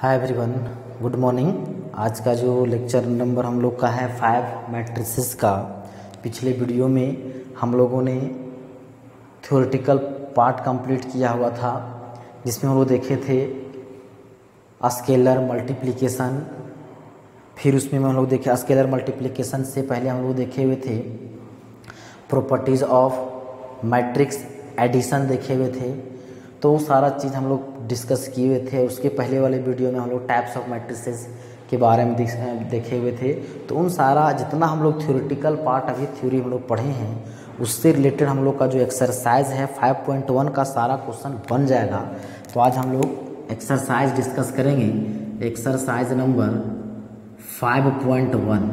Hi everyone, good morning. आज का जो लेक्चर नंबर हम लोग का है 5 मैट्रिसेस का। पिछले वीडियो में हम लोगों ने थ्योरेटिकल पार्ट कंप्लीट किया हुआ था, जिसमें हम लोग देखे थे स्केलर मल्टीप्लिकेशन। फिर उसमें हम लोग देखे स्केलर मल्टीप्लिकेशन से पहले हम लोग देखे हुए थे प्रॉपर्टीज़ ऑफ मैट्रिक्स एडिशन देखे हुए थे। तो वो सारा चीज़ हम लोग डिस्कस किए हुए थे। उसके पहले वाले वीडियो में हम लोग टाइप्स ऑफ मैट्रिसेस के बारे में देखे हुए थे। तो उन सारा जितना हम लोग थ्योरेटिकल पार्ट अभी थ्योरी हम लोग पढ़े हैं, उससे रिलेटेड हम लोग का जो एक्सरसाइज है 5.1 का सारा क्वेश्चन बन जाएगा। तो आज हम लोग एक्सरसाइज डिस्कस करेंगे। एक्सरसाइज नंबर 5.1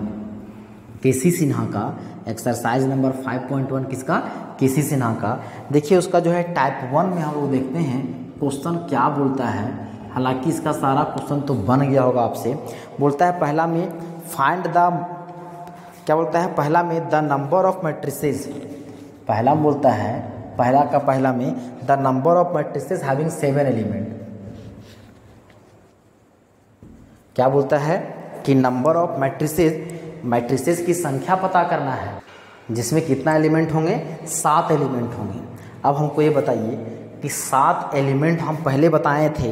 केसी सिन्हा का। एक्सरसाइज नंबर 5.1 किसका? केसी सिन्हा का। देखिए उसका जो है टाइप 1 में हम लोग देखते हैं क्वेश्चन क्या बोलता है। हालांकि इसका सारा क्वेश्चन तो बन गया होगा आपसे। बोलता है पहला में फाइंड द, क्या बोलता है पहला में द नंबर ऑफ मैट्रिसेस। पहला बोलता है पहला में the number of matrices having 7 element. क्या बोलता है कि नंबर ऑफ मैट्रिसेस की संख्या पता करना है, जिसमें कितना एलिमेंट होंगे? 7 एलिमेंट होंगे। अब हमको ये बताइए कि 7 एलिमेंट हम पहले बताए थे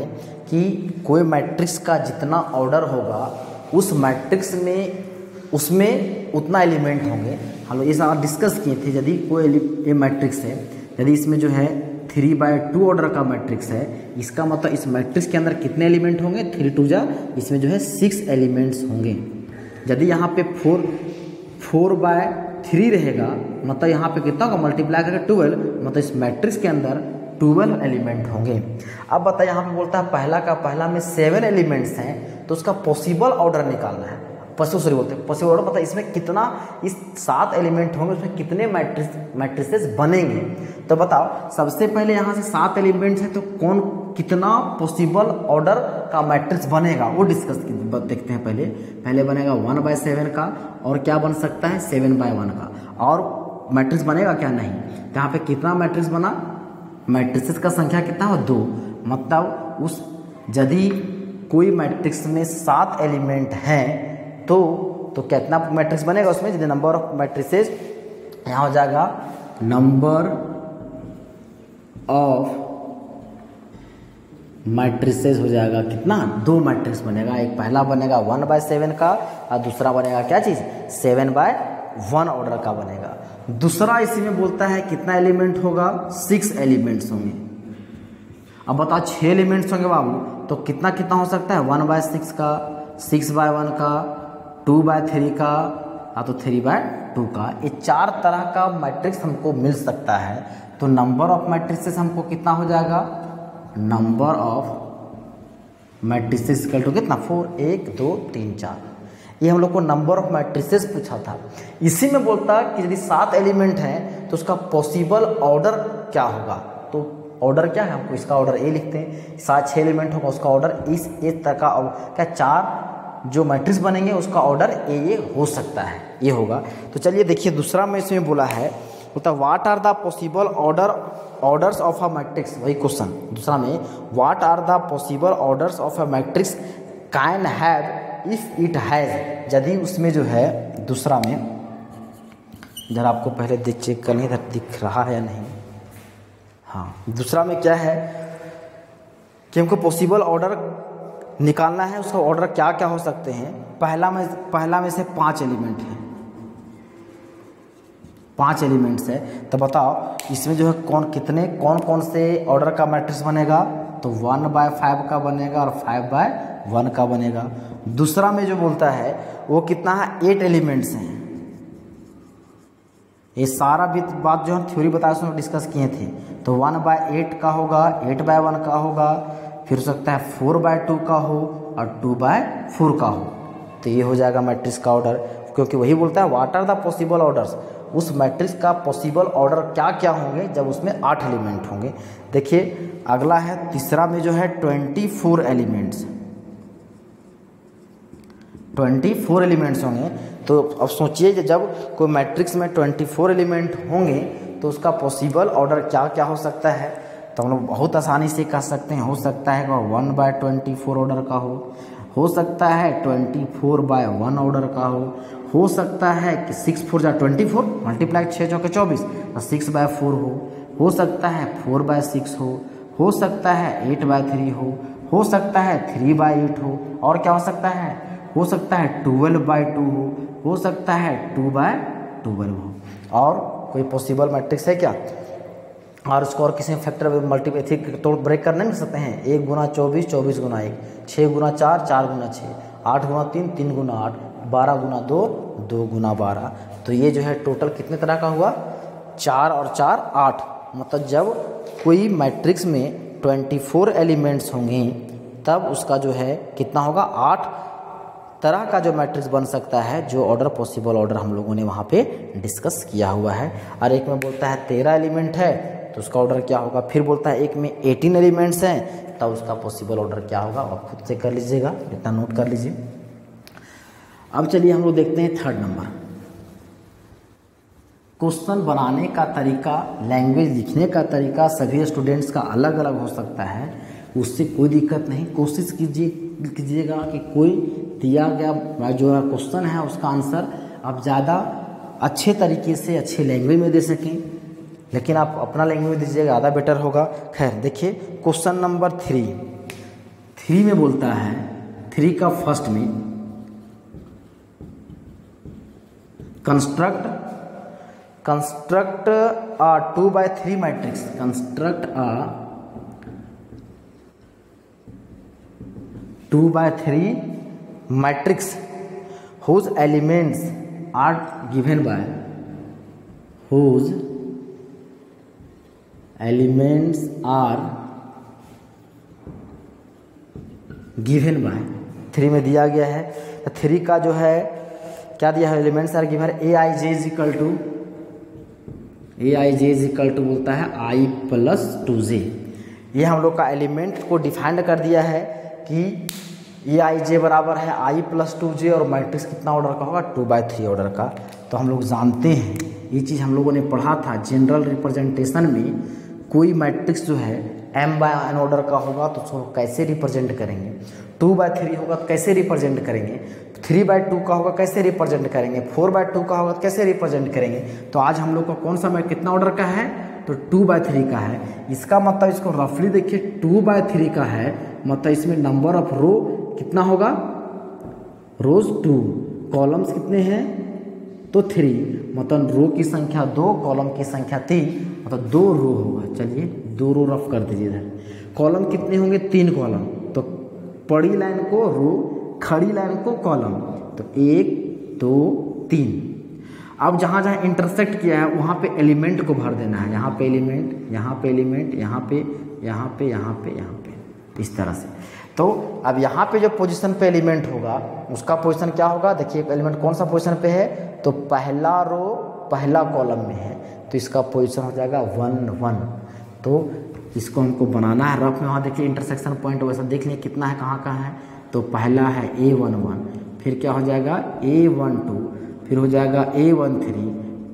कि कोई मैट्रिक्स का जितना ऑर्डर होगा उस मैट्रिक्स में उसमें उतना एलिमेंट होंगे। हम लोग ये सारा डिस्कस किए थे। यदि कोई मैट्रिक्स है, यदि इसमें जो है 3/2 ऑर्डर का मैट्रिक्स है, इसका मतलब इस मैट्रिक्स के अंदर कितने एलिमेंट होंगे? 3 2 जा, इसमें जो है 6 एलिमेंट्स होंगे। यदि यहाँ पे 4/3 रहेगा, मतलब यहाँ पे कितना होगा? मल्टीप्लाई करके 12, मतलब इस मैट्रिक्स के अंदर 12 एलिमेंट होंगे। अब बताइए, यहाँ पे बोलता है पहला में 7 एलिमेंट्स हैं, तो उसका पॉसिबल ऑर्डर निकालना है। पॉसिबल ऑर्डर मतलब इसमें कितना, इस 7 एलिमेंट होंगे, उसमें कितने मैट्रिसेस बनेंगे। तो बताओ, सबसे पहले यहाँ से 7 एलिमेंट्स हैं, तो कितना पॉसिबल ऑर्डर का मैट्रिक्स बनेगा वो डिस्कस देखते हैं। पहले बनेगा 1/7 का, और क्या बन सकता है? 7/1 का। और मैट्रिक्स बनेगा क्या? नहीं। तो यहाँ पे कितना मैट्रिक्स बना? मैट्रिसेस का संख्या कितना हो? 2। मतलब उस यदि कोई मैट्रिक्स में 7 एलिमेंट हैं तो कितना मैट्रिक्स बनेगा उसमें? यदि नंबर ऑफ मैट्रिसेस, यहाँ हो जाएगा नंबर ऑफ मैट्रिसेस हो जाएगा कितना? 2 मैट्रिक्स बनेगा। एक पहला बनेगा 1/7 का, और दूसरा बनेगा क्या चीज़? 7/1 ऑर्डर का बनेगा। दूसरा इसी में बोलता है कितना एलिमेंट होगा? 6 एलिमेंट्स होंगे। अब बताओ 6 एलिमेंट्स होंगे बाबू, तो कितना हो सकता है? 1/6 का, 6/1 का, 2/3 का, या तो 3/2 का। ये 4 तरह का मैट्रिक्स हमको मिल सकता है। तो नंबर ऑफ मैट्रिसेस हमको कितना हो जाएगा? Number of matrices equal to कितना? 4, 1 2 3 4। ये हम लोग को नंबर ऑफ मैट्रिसेस पूछा था। इसी में बोलता कि यदि 7 एलिमेंट हैं तो उसका पॉसिबल ऑर्डर क्या होगा। तो ऑर्डर क्या है? हमको इसका ऑर्डर ए लिखते हैं। 6 एलिमेंट होगा, उसका ऑर्डर इस एक तरह का क्या 4 जो मैट्रिक्स बनेंगे उसका ऑर्डर ए हो सकता है, ये होगा। तो चलिए देखिए, दूसरा में इसमें बोला है, बोलता what are the possible orders of a matrix. वही क्वेश्चन दूसरा में, what are the possible orders of a matrix can have if it has. यदि उसमें जो है दूसरा में, जरा आपको पहले चेक करनी है दिख रहा है या नहीं। हाँ, दूसरा में क्या है कि हमको पॉसिबल ऑर्डर निकालना है। उसका ऑर्डर क्या क्या हो सकते हैं? पहला में से 5 एलिमेंट हैं, 5 एलिमेंट्स है। तो बताओ इसमें जो है कौन से ऑर्डर का मैट्रिक्स बनेगा? तो 1/5 का बनेगा और 5/1 का बनेगा। दूसरा में जो बोलता है वो कितना है? 8 एलिमेंट्स हैं। ये सारा भी बात जो हम थ्योरी बताया उसमें डिस्कस किए थे। तो 1/8 का होगा, 8/1 का होगा, फिर हो सकता है 4/2 का हो और 2/4 का हो। तो ये हो जाएगा मैट्रिक्स का ऑर्डर, क्योंकि वही बोलता है what are the possible orders. उस मैट्रिक्स का पॉसिबल ऑर्डर क्या क्या होंगे जब उसमें 8 एलिमेंट होंगे। देखिए अगला है तीसरा में जो है 24 एलिमेंट्स, 24 एलिमेंट्स होंगे। तो अब सोचिए कि जब कोई मैट्रिक्स में 24 एलिमेंट होंगे तो उसका पॉसिबल ऑर्डर क्या क्या हो सकता है। तो हम लोग बहुत आसानी से कह सकते हैं, हो सकता है 1/24 ऑर्डर का हो सकता है 24/1 ऑर्डर का हो सकता है कि 6 4 जा 24 मल्टीप्लाई 6 चौके 24 तो 6/4 हो सकता है 4/6 हो सकता है 8/3 हो सकता है 3/8 और क्या हो सकता है 12/2 हो सकता है 2/12 हो। और कोई पॉसिबल मैट्रिक्स है क्या? और उसको और किसी फैक्टर मल्टीप्लाई तोड़ ब्रेक कर नहीं सकते हैं? 1 गुना 24 24 गुना 1 6 गुना 4 4 गुना 6 8 गुना 3 3 गुना 8 12 गुना 2 2 गुना 12। तो ये जो है टोटल कितने तरह का हुआ? 4 और 4 8। मतलब जब कोई मैट्रिक्स में 24 एलिमेंट्स होंगे तब उसका जो है कितना होगा? 8 तरह का जो मैट्रिक्स बन सकता है, जो ऑर्डर पॉसिबल ऑर्डर हम लोगों ने वहाँ पे डिस्कस किया हुआ है। और एक में बोलता है 13 एलिमेंट है तो उसका ऑर्डर क्या होगा। फिर बोलता है एक में 18 एलिमेंट्स हैं तब उसका पॉसिबल ऑर्डर क्या होगा। आप खुद से कर लीजिएगा, इतना नोट कर लीजिए। अब चलिए हम लोग देखते हैं 3rd नंबर। क्वेश्चन बनाने का तरीका, लैंग्वेज लिखने का तरीका सभी स्टूडेंट्स का अलग अलग हो सकता है, उससे कोई दिक्कत नहीं। कोशिश कीजिएगा कि कोई दिया गया जो क्वेश्चन है उसका आंसर आप ज़्यादा अच्छे तरीके से अच्छे लैंग्वेज में दे सकें, लेकिन आप अपना लैंग्वेज में दीजिएगा ज़्यादा बेटर होगा। खैर देखिए क्वेश्चन नंबर 3 में बोलता है, 3 का फर्स्ट में construct a 2/3 matrix, construct a 2/3 matrix whose elements are given by given by 3 में दिया गया है। तो 3 का जो है क्या दिया है? Elements are given aij is equal to बोलता है i + 2j। ये हम लोग का एलिमेंट को डिफाइंड कर दिया है कि aij बराबर है i + 2j और मैट्रिक्स कितना ऑर्डर का होगा? 2/3 ऑर्डर का। तो हम लोग जानते हैं, ये चीज़ हम लोगों ने पढ़ा था जनरल रिप्रेजेंटेशन में, कोई मैट्रिक्स जो है m/n ऑर्डर का होगा तो उसको कैसे रिप्रेजेंट करेंगे। 2/3 होगा तो कैसे रिप्रेजेंट करेंगे, 3/2 का होगा कैसे रिप्रेजेंट करेंगे, 4/2 का होगा तो कैसे रिप्रेजेंट करेंगे। तो आज हम लोग का कौन सा कितना ऑर्डर का है? तो 2/3 का है। इसका मतलब इसको रफली देखिए 2/3 का है, मतलब इसमें नंबर ऑफ रो कितना होगा? रोज 2, कॉलम्स कितने हैं? तो 3, मतलब रो की संख्या 2, कॉलम की संख्या 3, मतलब 2 रो होगा। चलिए 2 रो रफ कर दीजिए इधर। कॉलम कितने होंगे? 3 कॉलम, तो पड़ी लाइन को रो, खड़ी लाइन को कॉलम, तो 1 2 3। अब जहाँ जहाँ इंटरसेक्ट किया है वहाँ पे एलिमेंट को भर देना है। यहाँ पे एलिमेंट, यहाँ पे एलिमेंट, यहाँ पे, यहाँ पे, यहाँ पे, यहाँ पे, इस तरह से। तो अब यहाँ पे जो पोजीशन पे एलिमेंट होगा उसका पोजीशन क्या होगा? देखिए एलिमेंट कौन सा पोजीशन पे है? तो पहला रो पहला कॉलम में है, तो इसका पोजीशन हो जाएगा 1 1। तो इसको हमको बनाना है रफ में। वहाँ देखिए इंटरसेक्शन पॉइंट वैसा देख लिए कितना है, कहाँ कहाँ है। तो पहला है A11, फिर क्या हो जाएगा A12, फिर हो जाएगा A13,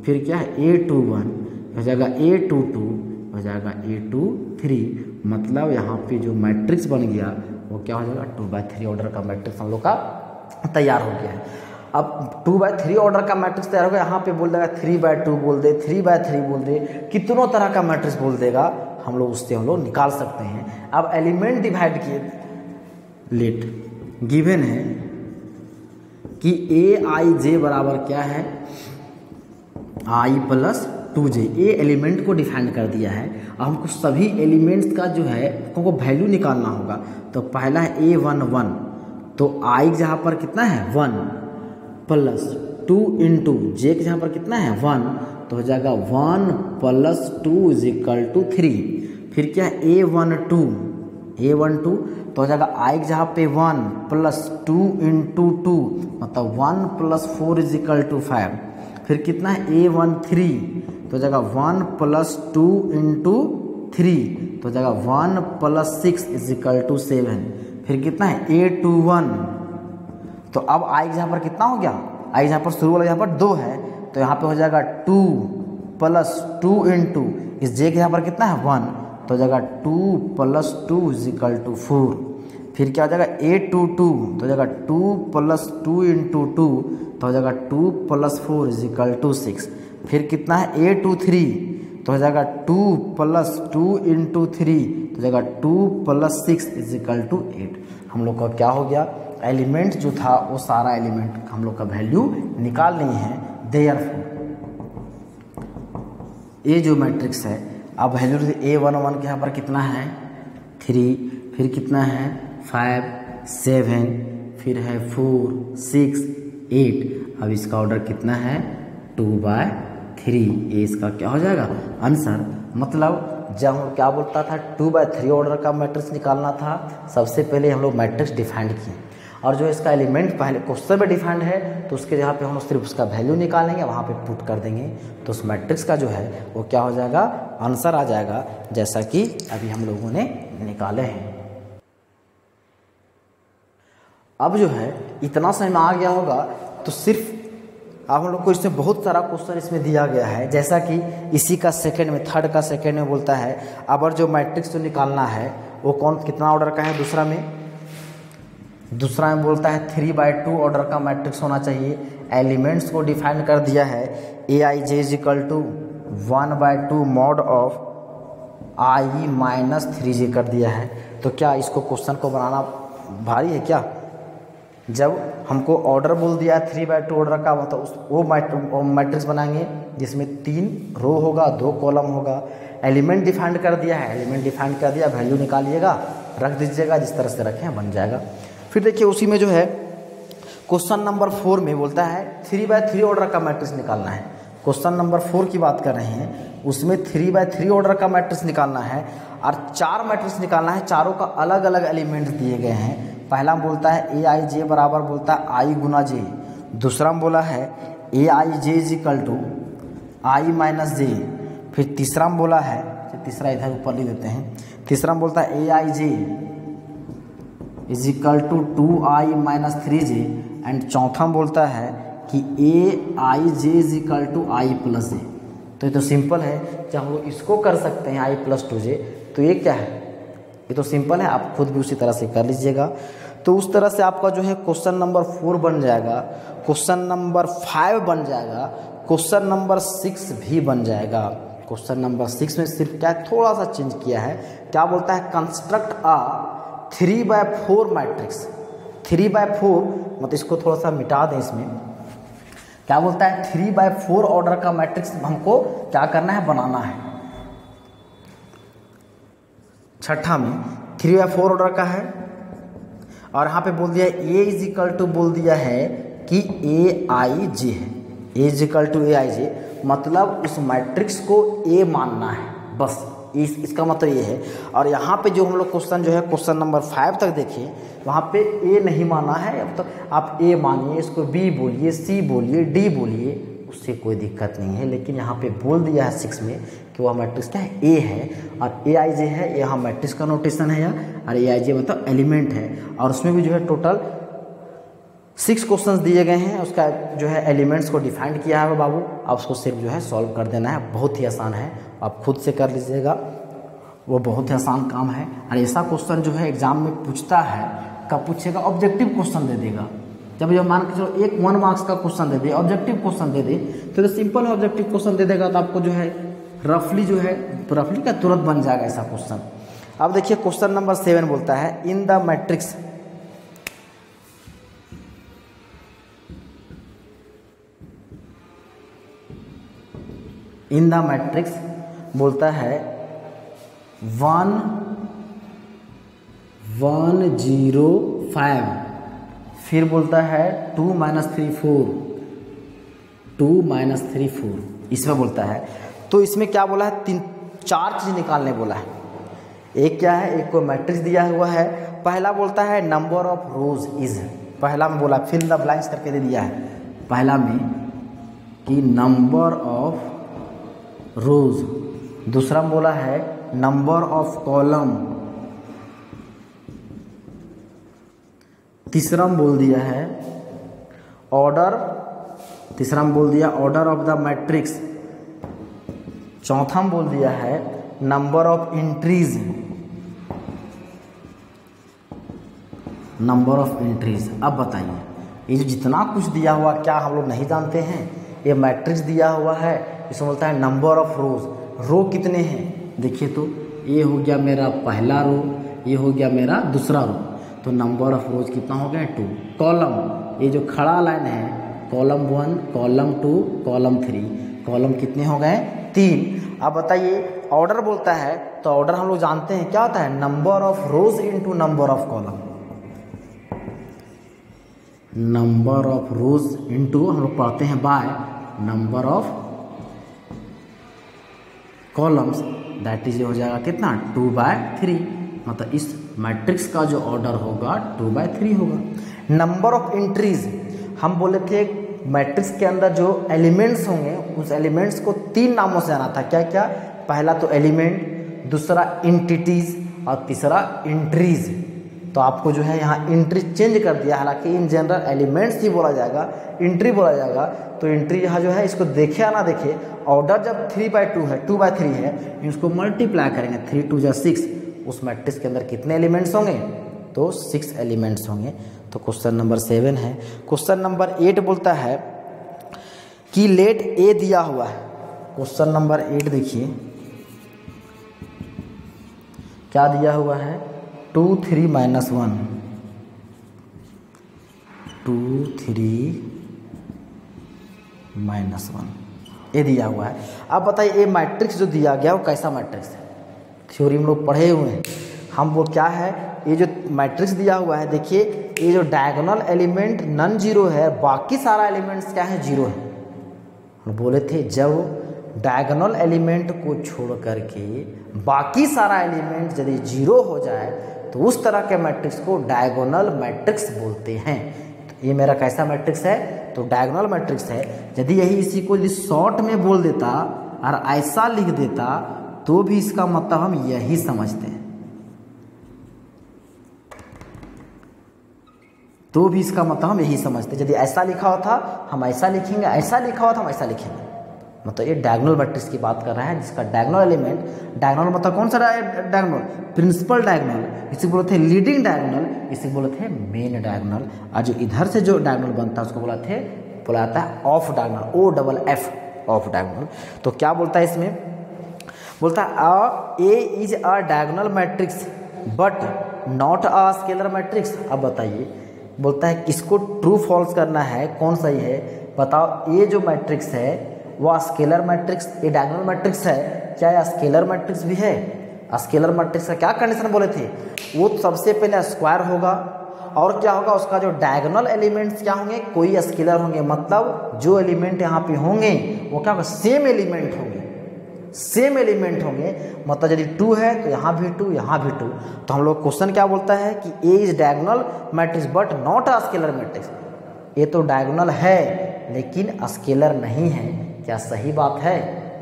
फिर क्या है A21, हो जाएगा A22, हो जाएगा A23। मतलब यहाँ पे जो मैट्रिक्स बन गया वो क्या हो जाएगा? 2/3 ऑर्डर का मैट्रिक्स हम लोग का तैयार हो गया है। अब 2/3 ऑर्डर का मैट्रिक्स तैयार हो गया। यहाँ पे बोल देगा 3/2 बोल दे, 3/3 बोल दे, कितनों तरह का मैट्रिक्स बोल देगा, हम लोग उससे हम लोग निकाल सकते हैं। अब एलिमेंट डिवाइड किए, लेट गिवन है कि aij बराबर क्या है? i + 2j। ये एलिमेंट को डिफाइन कर दिया है। अब हमको सभी एलिमेंट्स का जो है हमको वैल्यू निकालना होगा। तो पहला है A11, तो i जहाँ पर कितना है? 1 + 2 × j के जहाँ पर कितना है? 1, तो हो जाएगा 1 + 2 = 3। फिर क्या है? A12, तो हो जाएगा i जहाँ पे 1 + 2 × 2, मतलब 1 + 4 = 5। फिर कितना है? A13, तो हो जाएगा 1 + 2 × 3, तो हो जाएगा 1 + 6 = 7। फिर कितना है? A21, तो अब i जहाँ पर कितना हो गया? i जहाँ पर शुरू वाला यहाँ पर 2 है, तो यहाँ पे हो जाएगा 2 + 2 × इस j के यहाँ पर कितना है? 1, तो हो जाएगा 2 + 2 = 4। फिर क्या हो जाएगा A22 तो हो जाएगा 2 + 2 × 2 तो हो जाएगा 2 + 4 = 6। फिर कितना है A23 तो हो जाएगा 2 + 2 × 3 तो हो जाएगा 2 + 6 = 8। हम लोग का क्या हो गया, एलिमेंट जो था वो सारा एलिमेंट हम लोग का वैल्यू निकाल लिए हैं। देयरफॉर ये जो मैट्रिक्स है, अब वैल्यू A11 के यहाँ पर कितना है 3, फिर कितना है 5 7, फिर है 4 6 8। अब इसका ऑर्डर कितना है 2/3। ये इसका क्या हो जाएगा आंसर। मतलब जब हम क्या बोलता था 2/3 ऑर्डर का मैट्रिक्स निकालना था, सबसे पहले हम लोग मैट्रिक्स डिफाइंड किए और जो इसका एलिमेंट पहले क्वेश्चन में डिफाइंड है तो उसके जहाँ पे हम सिर्फ उसका वैल्यू निकालेंगे, वहाँ पे पुट कर देंगे तो उस मैट्रिक्स का जो है वो क्या हो जाएगा आंसर आ जाएगा, जैसा कि अभी हम लोगों ने निकाले हैं। अब जो है इतना समझ में आ गया होगा तो सिर्फ अब हम लोग को इसमें बहुत सारा क्वेश्चन इसमें दिया गया है, जैसा कि इसी का सेकंड में थर्ड का सेकंड में बोलता है अब जो मैट्रिक्स जो निकालना है वो कौन कितना ऑर्डर का है। दूसरा में बोलता है 3/2 ऑर्डर का मैट्रिक्स होना चाहिए। एलिमेंट्स को डिफाइन कर दिया है Aij = 1/2 mod of i - 3j कर दिया है। तो क्या इसको क्वेश्चन को बनाना भारी है क्या? जब हमको ऑर्डर बोल दिया 3/2 ऑर्डर का, मतलब वो मैट्रिक्स बनाएंगे जिसमें 3 रो होगा 2 कॉलम होगा। एलिमेंट डिफाइंड कर दिया है, एलिमेंट डिफाइंड कर दिया, वैल्यू निकालिएगा रख दीजिएगा, जिस तरह से रखें बन जाएगा। फिर देखिए उसी में जो है क्वेश्चन नंबर 4 में बोलता है 3/3 ऑर्डर का मैट्रिक्स निकालना है। क्वेश्चन नंबर 4 की बात कर रहे हैं, उसमें 3/3 ऑर्डर का मैट्रिक्स निकालना है और 4 मैट्रिक्स निकालना है। चारों का अलग अलग एलिमेंट दिए गए हैं। पहला बोलता है Aij बराबर बोलता है i × j। दूसरा में बोला है Aij = i - j। फिर तीसरा में बोला है, तीसरा इधर ऊपर लिख देते हैं, तीसरा में बोलता है Aij = 2i - 3j एंड चौथा में बोलता है कि Aij = i + j। तो ये तो सिंपल है, जब हम लोग इसको कर सकते हैं i + 2j, तो ये क्या है, ये तो सिंपल है, आप खुद भी उसी तरह से कर लीजिएगा। तो उस तरह से आपका जो है क्वेश्चन नंबर 4 बन जाएगा, क्वेश्चन नंबर 5 बन जाएगा, क्वेश्चन नंबर 6 भी बन जाएगा। क्वेश्चन नंबर 6 में सिर्फ क्या थोड़ा सा चेंज किया है, क्या बोलता है कंस्ट्रक्ट अ 3/4 मैट्रिक्स। 3/4 मतलब इसको थोड़ा सा मिटा दें, इसमें क्या बोलता है 3/4 ऑर्डर का मैट्रिक्स हमको क्या करना है, बनाना है। छठा में 3/4 ऑर्डर का है और यहाँ पे बोल दिया A = बोल दिया है कि Aij है, A = Aij मतलब उस मैट्रिक्स को A मानना है, बस इसका मतलब ये है। और यहाँ पे जो हम लोग क्वेश्चन जो है क्वेश्चन नंबर 5 तक देखें, वहाँ पे A नहीं माना है, अब तो आप A मानिए, इसको B बोलिए, C बोलिए, D बोलिए, उससे कोई दिक्कत नहीं है। लेकिन यहाँ पे बोल दिया है 6 में कि वह मैट्रिक्स क्या है, A है और Aij है, यहाँ मैट्रिक्स का नोटेशन है और Aij मतलब एलिमेंट है। और उसमें भी जो है टोटल 6 क्वेश्चंस दिए गए हैं, उसका जो है एलिमेंट्स को डिफाइंड किया है बाबू। अब उसको सिर्फ जो है सॉल्व कर देना है, बहुत ही आसान है, आप खुद से कर लीजिएगा, वो बहुत ही आसान काम है। और ऐसा क्वेश्चन जो है एग्जाम में पूछता है, कब पूछेगा, ऑब्जेक्टिव क्वेश्चन दे देगा। जब मान के चलो 1 मार्क्स का क्वेश्चन दे दे, ऑब्जेक्टिव क्वेश्चन दे दे, तो सिंपल ऑब्जेक्टिव क्वेश्चन दे देगा, तो आपको जो है रफली का तुरंत बन जाएगा ऐसा क्वेश्चन। अब देखिए क्वेश्चन नंबर 7 बोलता है इन द मैट्रिक्स बोलता है 1 1 0 5, फिर बोलता है 2 - 3 4, 2 - 3 4, इसमें बोलता है। तो इसमें क्या बोला है, 4 चीज़ निकालने बोला है। एक क्या है, एक को मैट्रिक्स दिया हुआ है। पहला बोलता है नंबर ऑफ रोज इज, पहला में बोला फिल द ब्लैंक्स करके दे दिया है पहला में कि नंबर ऑफ रोज। दूसरा में बोला है नंबर ऑफ कॉलम। तीसरा में बोल दिया है ऑर्डर, तीसरा में बोल दिया ऑर्डर ऑफ द मैट्रिक्स। चौथा में बोल दिया है number of entries, number of entries. अब बताइए ये जो जितना कुछ दिया हुआ क्या हम लोग नहीं जानते हैं? ये मैट्रिक्स दिया हुआ है, इसमें बोलता है नंबर ऑफ रोज, रो कितने हैं? देखिए तो ये हो गया मेरा पहला रो, ये हो गया मेरा दूसरा रो, तो नंबर ऑफ रोज कितना हो गया? 2। कॉलम, ये जो खड़ा लाइन है, कॉलम 1, कॉलम 2, कॉलम 3, कॉलम कितने हो गए? 3। अब बताइए ऑर्डर बोलता है, तो ऑर्डर हम लोग जानते हैं क्या होता है? Number of rose into number of column, number of rose into हम लोग पढ़ते हैं by number of columns, that is हो जाएगा कितना? 2/3। मतलब इस मैट्रिक्स का जो ऑर्डर होगा 2/3 होगा। नंबर ऑफ एंट्रीज, हम बोले थे मैट्रिक्स के अंदर जो एलिमेंट्स होंगे उस एलिमेंट्स को 3 नामों से आना था। क्या क्या? पहला तो एलिमेंट, दूसरा एंटिटीज और तीसरा एंट्रीज। तो आपको जो है यहाँ एंट्री चेंज कर दिया, हालांकि इन जनरल एलिमेंट्स ही बोला जाएगा, एंट्री बोला जाएगा। तो एंट्री यहाँ जो है इसको देखे या ना देखे, ऑर्डर जब 3/2 है, 2/3 है, इसको मल्टीप्लाई करेंगे, 3 2 6, उस मैट्रिक्स के अंदर कितने एलिमेंट्स होंगे? तो 6 एलिमेंट्स होंगे। तो क्वेश्चन नंबर 7 है। क्वेश्चन नंबर 8 बोलता है कि लेट ए दिया हुआ है। क्वेश्चन नंबर 8 देखिए क्या दिया हुआ है? 2 3 -1, 2 3 -1 ये दिया हुआ है। अब बताइए ये मैट्रिक्स जो दिया गया वो कैसा मैट्रिक्स है? थ्योरी में लोग पढ़े हुए हैं हम, वो क्या है? ये जो मैट्रिक्स दिया हुआ है, देखिए ये जो डायगोनल एलिमेंट नॉन जीरो है, बाकी सारा एलिमेंट्स क्या है? जीरो है। हम बोले थे जब डायगोनल एलिमेंट को छोड़ करके बाकी सारा एलिमेंट यदि जीरो हो जाए तो उस तरह के मैट्रिक्स को डायगोनल मैट्रिक्स बोलते हैं। तो ये मेरा कैसा मैट्रिक्स है? तो डायगोनल मैट्रिक्स है। यदि यही इसी को शॉर्ट में बोल देता और ऐसा लिख देता तो भी इसका मतलब हम यही समझते हैं, तो भी इसका मतलब हम यही समझते हैं। यदि ऐसा लिखा हुआ था हम ऐसा लिखेंगे, ऐसा लिखा हुआ था हम ऐसा लिखेंगे। मतलब ये डायगोनल मैट्रिक्स की बात कर रहा है जिसका डायगोनल एलिमेंट, डायगोनल मतलब कौन सा डायगोनल? प्रिंसिपल डायगोनल, इसी बोले थे लीडिंग डायगोनल, इसी बोले थे मेन डायगोनल, और जो इधर से जो डायगोनल बनता है उसको बोला जाता है off diagonal, OFF, off diagonal. तो क्या बोलता है इसमें? बोलता है A is a diagonal matrix but not a scalar matrix. अब बताइए, बोलता है इसको ट्रू फॉल्स करना है, कौन सही है? बताओ ये जो मैट्रिक्स है वो स्केलर मैट्रिक्स, ये डायगोनल मैट्रिक्स है, क्या ये स्केलर मैट्रिक्स भी है? स्केलर मैट्रिक्स का क्या कंडीशन बोले थे? वो सबसे पहले स्क्वायर होगा, और क्या होगा? उसका जो डायगोनल एलिमेंट्स क्या होंगे? कोई स्केलर होंगे। मतलब जो एलिमेंट यहाँ पे होंगे वो क्या होगा? सेम एलिमेंट होंगे, सेम एलिमेंट होंगे। मतलब यदि 2 है तो यहाँ भी 2, यहाँ भी 2। तो हम लोग क्वेश्चन क्या बोलता है कि A is diagonal matrix but not a scalar matrix. ये तो डायगोनल है लेकिन स्केलर नहीं है। क्या सही बात है?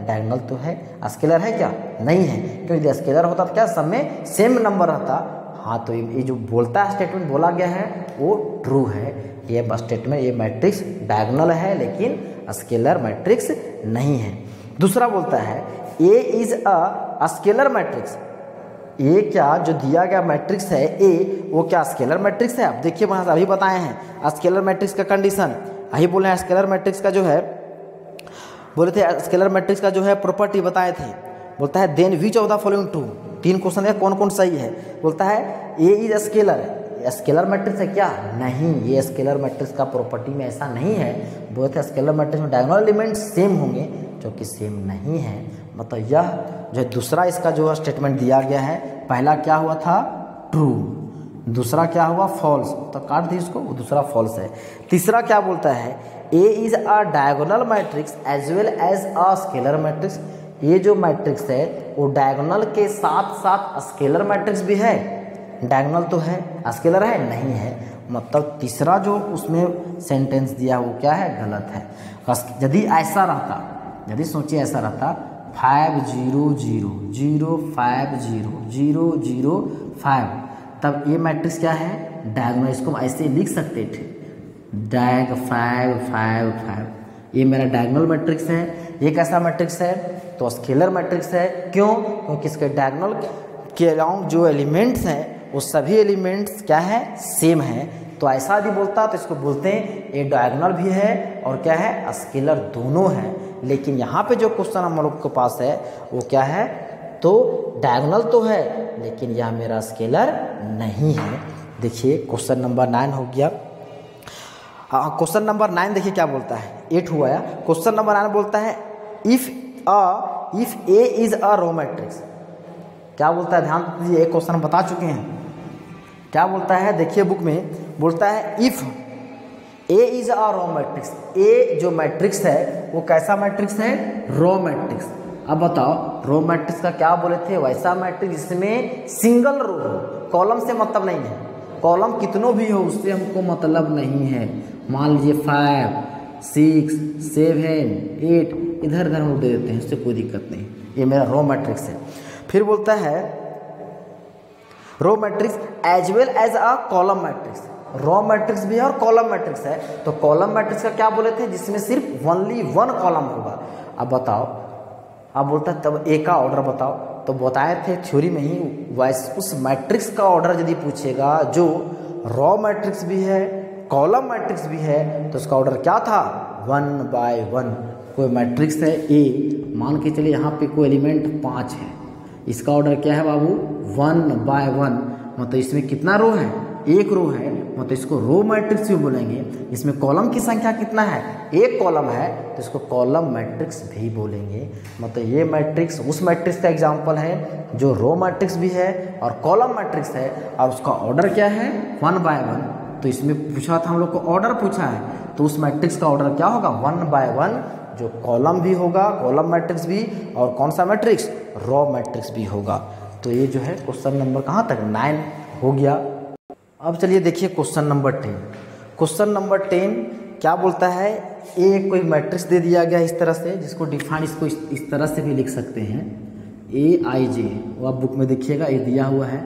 डायगोनल तो है, स्केलर है क्या? नहीं है, क्योंकि यदि स्केलर होता तो क्या सब में सेम नंबर रहता। हाँ, तो ये जो बोलता है स्टेटमेंट बोला गया है वो ट्रू है। ये स्टेटमेंट, ये मैट्रिक्स डायगोनल है लेकिन स्केलर मैट्रिक्स नहीं है। दूसरा बोलता है A is a scalar matrix. ए क्या जो दिया गया मैट्रिक्स है ए, वो क्या स्केलर मैट्रिक्स है? अब देखिए वहाँ से अभी बताए हैं स्केलर मैट्रिक्स का कंडीशन, अभी बोले हैं स्केलर मैट्रिक्स का जो है, बोले थे स्केलर मैट्रिक्स का जो है प्रॉपर्टी बताए थे। बोलता है then which of the following true, 3 question है कौन कौन सही है। बोलता है A is scalar, scalar matrix है क्या? नहीं, ये स्केलर मैट्रिक्स का प्रॉपर्टी में ऐसा नहीं है। बोलते हैं स्केलर मैट्रिक्स में डायगोनल एलिमेंट सेम होंगे, जो कि सेम नहीं है। मतलब यह जो दूसरा इसका जो स्टेटमेंट दिया गया है, पहला क्या हुआ था? ट्रू, दूसरा क्या हुआ? फॉल्स। तो काट दी इसको, वो दूसरा फॉल्स है। तीसरा क्या बोलता है? A is a diagonal matrix as well as a scalar matrix. ये जो मैट्रिक्स है वो डायगोनल के साथ साथ स्केलर मैट्रिक्स भी है। डायगोनल तो है, स्केलर है नहीं है। मतलब तीसरा जो उसमें सेंटेंस दिया वो क्या है? गलत है। यदि ऐसा रहता, यदि सोचिए ऐसा रहता 5 0 0 0 5 0 0 0 5, तब ये मैट्रिक्स क्या है? डायगोनल। इसको हम ऐसे लिख सकते थे डायग 5 5 5। ये मेरा डायगोनल मैट्रिक्स है। ये कैसा मैट्रिक्स है? तो तो स्केलर मैट्रिक्स है। क्यों? क्योंकि इसके डायगोनल के अलाउंग जो एलिमेंट्स हैं वो सभी एलिमेंट्स क्या है, सेम है। तो ऐसा भी बोलता तो इसको बोलते हैं ये डायगोनल भी है और क्या है, स्केलर दोनों है। लेकिन यहाँ पे जो क्वेश्चन हम लोग के पास है वो क्या है, तो डायगोनल तो है लेकिन यह मेरा स्केलर नहीं है। देखिए क्वेश्चन नंबर 9 हो गया। हाँ, क्वेश्चन नंबर 9 देखिए क्या बोलता है, 8 हुआ है। क्वेश्चन नंबर 9 बोलता है if A is a row matrix. क्या बोलता है, ध्यान दीजिए, एक क्वेश्चन हम बता चुके हैं। क्या बोलता है, देखिए बुक में बोलता है if A is a row matrix. A जो मैट्रिक्स है वो कैसा मैट्रिक्स है, रो मैट्रिक्स। अब बताओ रो मैट्रिक्स का क्या बोले थे, वैसा मैट्रिक्स जिसमें सिंगल रो हो, कॉलम से मतलब नहीं है, कॉलम कितनों भी हो उससे हमको मतलब नहीं है। मान लीजिए 5, 6, 7, 8 इधर उधर हम दे देते हैं, उससे कोई दिक्कत नहीं, ये मेरा रो मैट्रिक्स है। फिर बोलता है row matrix as well as a column matrix. Row matrix भी है और कॉलम मैट्रिक्स है। तो कॉलम मैट्रिक्स का क्या बोले थे, जिसमें सिर्फ ओनली 1 कॉलम होगा। अब बताओ, अब बोलता है तब ए का ऑर्डर बताओ। तो बताए थे थ्योरी में ही, वैसे उस मैट्रिक्स का ऑर्डर यदि पूछेगा जो रो मैट्रिक्स भी है कॉलम मैट्रिक्स भी है तो उसका ऑर्डर क्या था, 1 by 1। कोई मैट्रिक्स है ए, मान के चलिए यहाँ पे कोई एलिमेंट 5 है, इसका ऑर्डर क्या है बाबू, 1 by 1। मतलब इसमें कितना रो है, 1 रो है, मतलब इसको रो मैट्रिक्स भी बोलेंगे। इसमें कॉलम की संख्या कितना है, 1 कॉलम है, तो इसको कॉलम मैट्रिक्स भी बोलेंगे। मतलब ये मैट्रिक्स उस मैट्रिक्स का एग्जांपल है जो रो मैट्रिक्स भी है और कॉलम मैट्रिक्स है, और उसका ऑर्डर क्या है, 1 by 1। तो इसमें पूछा था हम लोग को, ऑर्डर पूछा है, तो उस मैट्रिक्स का ऑर्डर क्या होगा, 1 by 1, जो कॉलम भी होगा, कॉलम मैट्रिक्स भी, और कौन सा मैट्रिक्स, रो मैट्रिक्स भी होगा। तो ये जो है क्वेश्चन नंबर कहाँ तक, 9 हो गया। अब चलिए देखिए क्वेश्चन नंबर 10। क्वेश्चन नंबर 10 क्या बोलता है, ए कोई मैट्रिक्स दे दिया गया इस तरह से, जिसको डिफाइन इसको इस तरह से भी लिख सकते हैं, AIJ। वो आप बुक में देखिएगा, ये दिया हुआ है।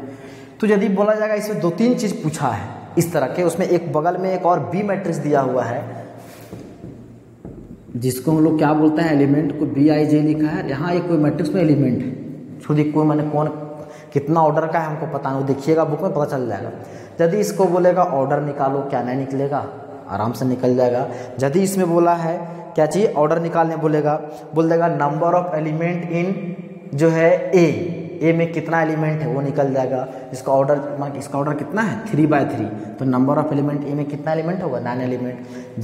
तो यदि बोला जाएगा इसमें 2-3 चीज़ पूछा है इस तरह के, उसमें एक बगल में एक और बी मैट्रिक्स दिया हुआ है जिसको हम लोग क्या बोलते हैं, एलिमेंट को BIJ लिखा है। यहाँ एक कोई मैट्रिक्स में एलिमेंट है, खुद ही कोई मैंने कौन कितना ऑर्डर का है हमको पता नहीं, देखिएगा बुक में पता चल जाएगा। यदि इसको बोलेगा ऑर्डर निकालो, क्या नहीं निकलेगा, आराम से निकल जाएगा। यदि इसमें बोला है क्या चाहिए, ऑर्डर निकालने बोलेगा, बोल देगा नंबर ऑफ एलिमेंट इन जो है ए में कितना एलिमेंट है वो निकल जाएगा। इसका ऑर्डर कितना है, 3 by 3, तो नंबर ऑफ एलिमेंट ए में कितना एलिमेंट होगा, 9 एलिमेंट।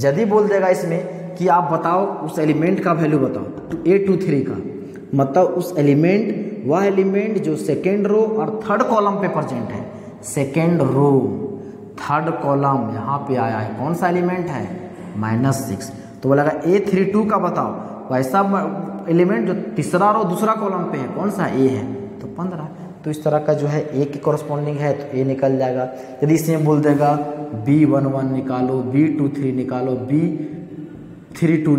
यदि बोल देगा इसमें कि आप बताओ उस एलिमेंट का वैल्यू बताओ, तो A23 का, मतलब उस एलिमेंट, वह एलिमेंट जो सेकेंड रो और थर्ड कॉलम पे प्रेजेंट है, सेकेंड रो थर्ड कॉलम यहाँ पे आया है, कौन सा एलिमेंट है, -6। तो बोलेगा A32 का बताओ, वैसा एलिमेंट जो तीसरा रो दूसरा कॉलम पे है, कौन सा, ए है, तो 15। तो इस तरह का जो है ए की कॉरस्पॉन्डिंग है तो ए निकल जाएगा। यदि इसमें बोल देगा B11 निकालो, B23 निकालो, B22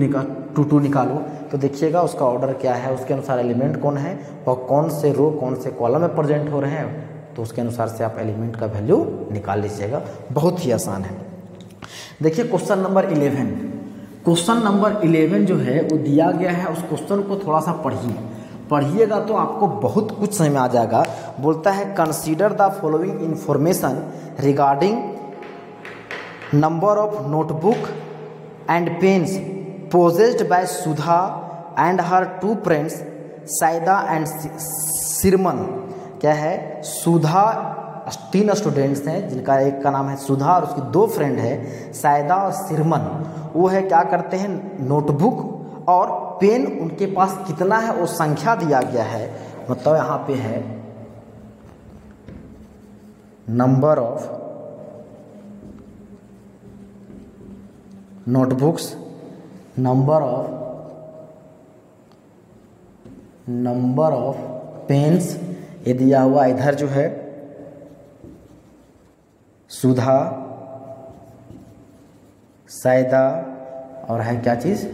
निकालो, तो देखिएगा उसका ऑर्डर क्या है, उसके अनुसार एलिमेंट कौन है और कौन से रो कौन से कॉलम में प्रेजेंट हो रहे हैं, तो उसके अनुसार से आप एलिमेंट का वैल्यू निकाल लीजिएगा। बहुत ही आसान है। देखिए क्वेश्चन नंबर 11। क्वेश्चन नंबर 11 जो है वो दिया गया है, उस क्वेश्चन को थोड़ा सा पढ़िएगा तो आपको बहुत कुछ समझ में आ जाएगा। बोलता है consider the following information regarding number of notebook and pens possessed by Sudha and her 2 friends Saida and Simran. क्या है, सुधा 3 स्टूडेंट्स हैं जिनका एक का नाम है सुधा और उसकी 2 फ्रेंड है साइदा और सिरमन। वो है क्या करते हैं, नोटबुक और पेन उनके पास कितना है वो संख्या दिया गया है। मतलब यहाँ पे है number of notebooks, number of pens, ये दिया हुआ। इधर जो है सुधा, साइदा और है क्या चीज़,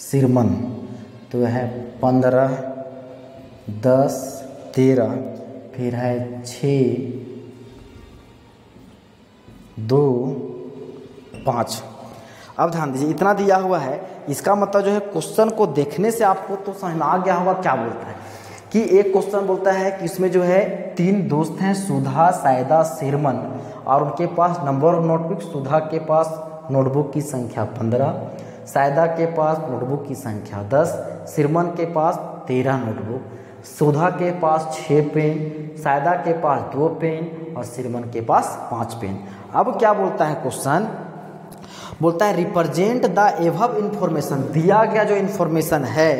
सिरमन। तो है 15, 10, 13, फिर है 6, 2, 5। अब ध्यान दीजिए, इतना दिया हुआ है, इसका मतलब जो है क्वेश्चन को देखने से आपको तो समझ में आ गया होगा क्या बोलता है कि एक क्वेश्चन बोलता है कि इसमें जो है 3 दोस्त हैं, सुधा, सायदा, सिरमन, और उनके पास नंबर ऑफ नोटबुक, सुधा के पास नोटबुक की संख्या 15, सायदा के पास नोटबुक की संख्या 10, सिरमन के पास 13 नोटबुक, सुधा के पास 6 पेन, सायदा के पास 2 पेन और सिरमन के पास 5 पेन। अब क्या बोलता है क्वेश्चन, बोलता है रिप्रेजेंट द एबव इंफॉर्मेशन, दिया गया जो इंफॉर्मेशन है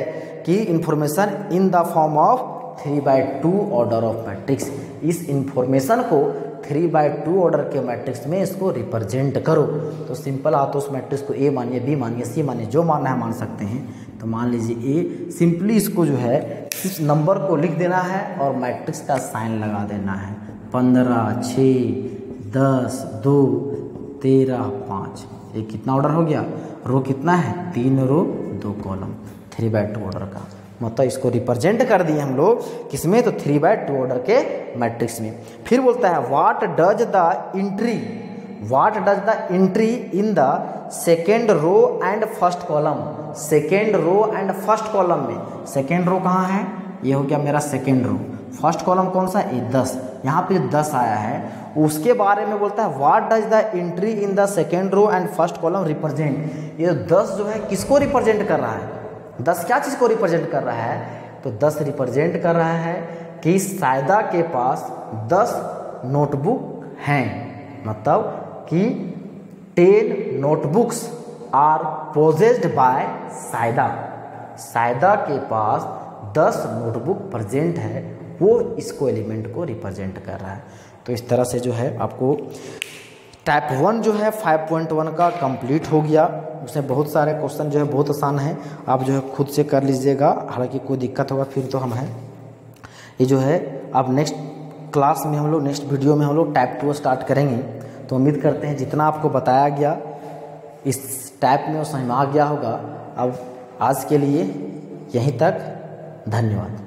कि information in the form of 3/2 order of matrix, इस इंफॉर्मेशन को 3/2 ऑर्डर के मैट्रिक्स में इसको रिप्रेजेंट करो। तो सिंपल आप तो उस मैट्रिक्स को ए मानिए, बी मानिए, सी मानिए, जो मानना है मान सकते हैं। तो मान लीजिए ए, सिंपली इसको जो है इस नंबर को लिख देना है और मैट्रिक्स का साइन लगा देना है, 15, 6, 10, 2, 13, 5। ये कितना ऑर्डर हो गया, रो कितना है, 3 रो 2 कॉलम, 3/2 ऑर्डर का। मतलब इसको रिप्रेजेंट कर दिए हम लोग किसमें, तो 3/2 ऑर्डर के मैट्रिक्स में। फिर बोलता है what does the entry in the second row and first column, second row and first column में, सेकेंड रो कहाँ है, ये हो गया मेरा सेकेंड रो, फर्स्ट कॉलम कौन सा, ये 10, यहाँ पे 10 आया है, उसके बारे में बोलता है what does the entry in the second row and first column represent. ये 10 जो है किसको रिप्रेजेंट कर रहा है, 10 क्या चीज़ को रिप्रेजेंट कर रहा है, तो 10 रिप्रेजेंट कर रहा है कि सायदा के पास 10 नोटबुक हैं, मतलब कि 10 नोटबुक्स आर पोजेस्ड बाय सायदा, सायदा के पास 10 नोटबुक प्रेजेंट है, वो इसको एलिमेंट को रिप्रेजेंट कर रहा है। तो इस तरह से जो है आपको टाइप 1 जो है 5.1 का कंप्लीट हो गया। उसमें बहुत सारे क्वेश्चन जो है बहुत आसान है, आप जो है खुद से कर लीजिएगा, हालांकि कोई दिक्कत होगा फिर तो हम हैं। ये जो है अब नेक्स्ट क्लास में हम लोग, नेक्स्ट वीडियो में हम लोग टाइप 2 स्टार्ट करेंगे। तो उम्मीद करते हैं जितना आपको बताया गया इस टाइप में वो समझ में आ गया होगा। अब आज के लिए यहीं तक, धन्यवाद।